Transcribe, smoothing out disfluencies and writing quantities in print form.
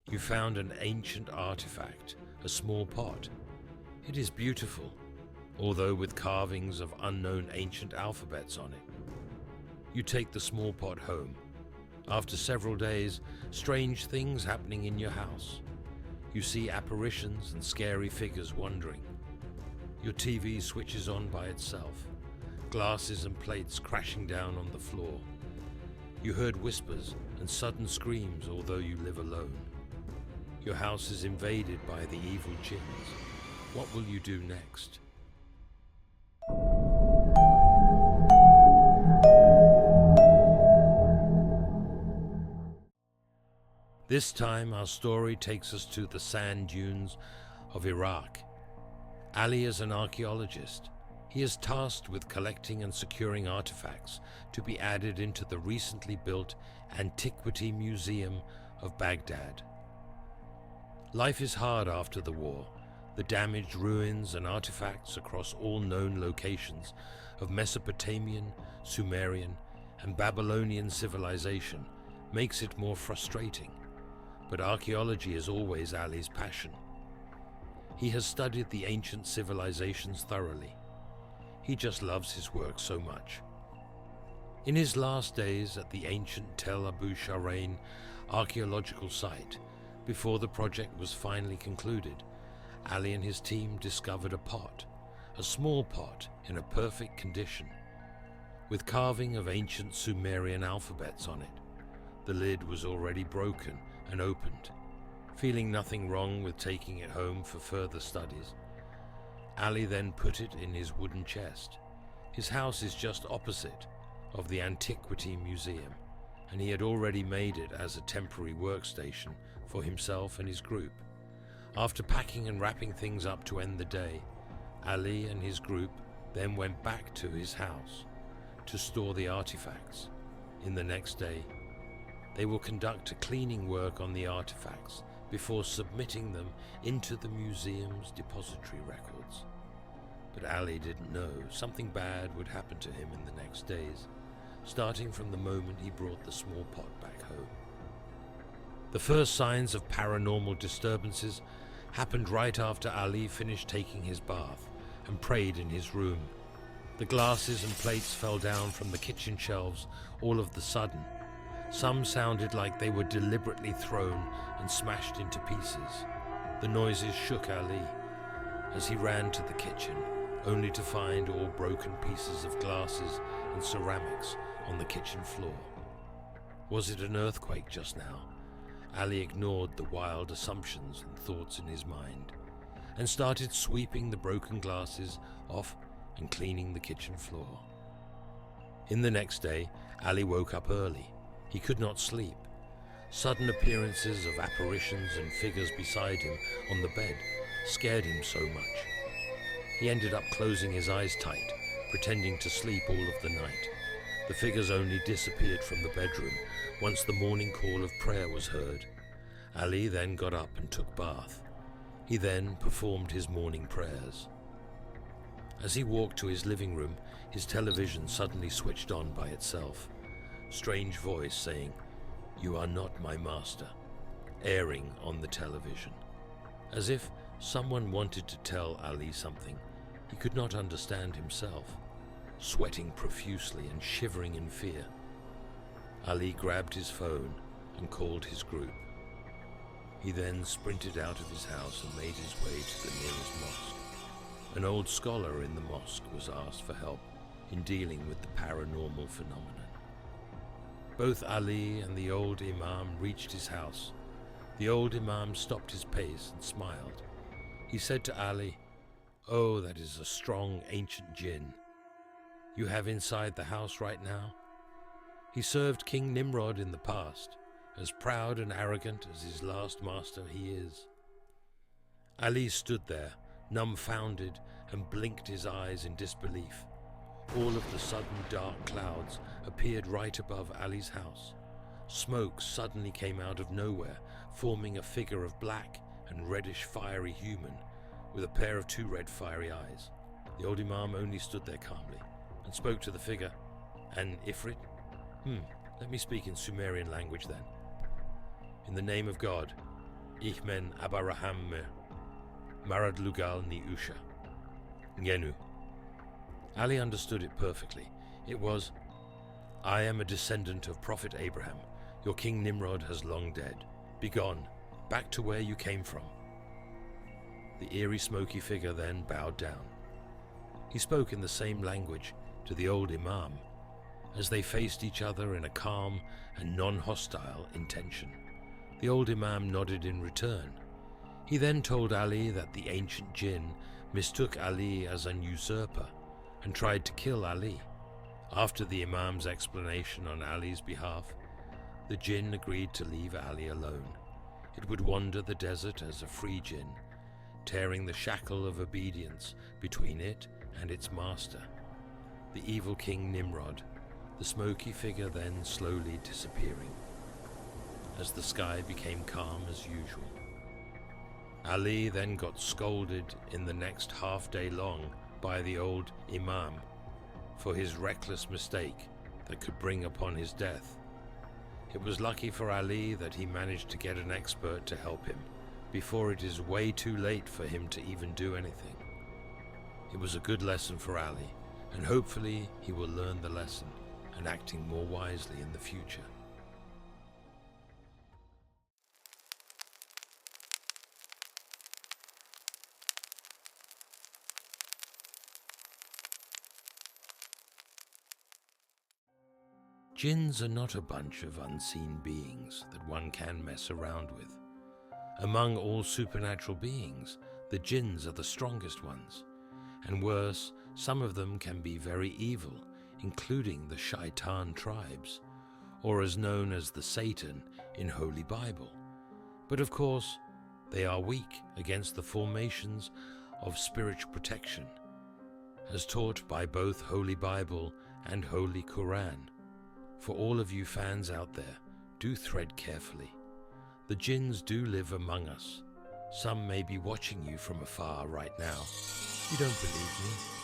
You found an ancient artifact, a small pot. It is beautiful, although with carvings of unknown ancient alphabets on it. You take the small pot home. After several days, strange things happening in your house. You see apparitions and scary figures wandering. Your TV switches on by itself, glasses and plates crashing down on the floor. You heard whispers and sudden screams, although you live alone. Your house is invaded by the evil Jinns. What will you do next? This time our story takes us to the sand dunes of Iraq. Ali is an archaeologist. He is tasked with collecting and securing artifacts to be added into the recently built Antiquity Museum of Baghdad. Life is hard after the war. The damaged ruins and artifacts across all known locations of Mesopotamian, Sumerian, and Babylonian civilization makes it more frustrating. But archaeology is always Ali's passion. He has studied the ancient civilizations thoroughly. He just loves his work so much. In his last days at the ancient Tel Abu Sharain archaeological site, before the project was finally concluded, Ali and his team discovered a pot, a small pot in a perfect condition, with carving of ancient Sumerian alphabets on it. The lid was already broken and opened. Feeling nothing wrong with taking it home for further studies, Ali then put it in his wooden chest. His house is just opposite of the Antiquity Museum, and he had already made it as a temporary workstation for himself and his group. After packing and wrapping things up to end the day, Ali and his group then went back to his house to store the artifacts. In the next day, they will conduct a cleaning work on the artifacts before submitting them into the museum's depository records. But Ali didn't know something bad would happen to him in the next days, starting from the moment he brought the small pot back home. The first signs of paranormal disturbances happened right after Ali finished taking his bath and prayed in his room. The glasses and plates fell down from the kitchen shelves all of the sudden. Some sounded like they were deliberately thrown and smashed into pieces. The noises shook Ali as he ran to the kitchen, only to find all broken pieces of glasses and ceramics on the kitchen floor. Was it an earthquake just now? Ali ignored the wild assumptions and thoughts in his mind and started sweeping the broken glasses off and cleaning the kitchen floor. In the next day, Ali woke up early. He could not sleep. Sudden appearances of apparitions and figures beside him on the bed scared him so much. He ended up closing his eyes tight, pretending to sleep all of the night. The figures only disappeared from the bedroom once the morning call of prayer was heard. Ali then got up and took bath. He then performed his morning prayers. As he walked to his living room, his television suddenly switched on by itself. Strange voice saying, "You are not my master," airing on the television. As if someone wanted to tell Ali something he could not understand himself. Sweating profusely and shivering in fear, Ali grabbed his phone and called his group. He then sprinted out of his house and made his way to the nearest mosque. An old scholar in the mosque was asked for help in dealing with the paranormal phenomenon. Both Ali and the old imam reached his house. The old imam stopped his pace and smiled. He said to Ali, "Oh, that is a strong ancient jinn you have inside the house right now. He served King Nimrod in the past, as proud and arrogant as his last master he is." Ali stood there, dumbfounded, and blinked his eyes in disbelief. All of the sudden dark clouds appeared right above Ali's house. Smoke suddenly came out of nowhere, forming a figure of black and reddish fiery human with a pair of two red fiery eyes. The old imam only stood there calmly and spoke to the figure. "An Ifrit? Let me speak in Sumerian language then. In the name of God, Ich men Abraham Marad Lugal ni Usha. Ngenu. Ali understood it perfectly. It was, I am a descendant of Prophet Abraham. Your king Nimrod has long dead. Begone, back to where you came from. The eerie, smoky figure then bowed down. He spoke in the same language to the old Imam, as they faced each other in a calm and non-hostile intention. The old Imam nodded in return. He then told Ali that the ancient Jinn mistook Ali as an usurper and tried to kill Ali. After the Imam's explanation on Ali's behalf, the Jinn agreed to leave Ali alone. It would wander the desert as a free Jinn, tearing the shackle of obedience between it and its master, the evil king Nimrod, the smoky figure then slowly disappearing, as the sky became calm as usual. Ali then got scolded in the next half day long by the old Imam for his reckless mistake that could bring upon his death. It was lucky for Ali that he managed to get an expert to help him before it is way too late for him to even do anything. It was a good lesson for Ali, and hopefully he will learn the lesson and acting more wisely in the future. Jinns are not a bunch of unseen beings that one can mess around with. Among all supernatural beings, the jinns are the strongest ones, and worse, some of them can be very evil, including the Shaitan tribes, or as known as the Satan in Holy Bible. But of course, they are weak against the formations of spiritual protection, as taught by both Holy Bible and Holy Quran. For all of you fans out there, do thread carefully. The jinns do live among us. Some may be watching you from afar right now. You don't believe me?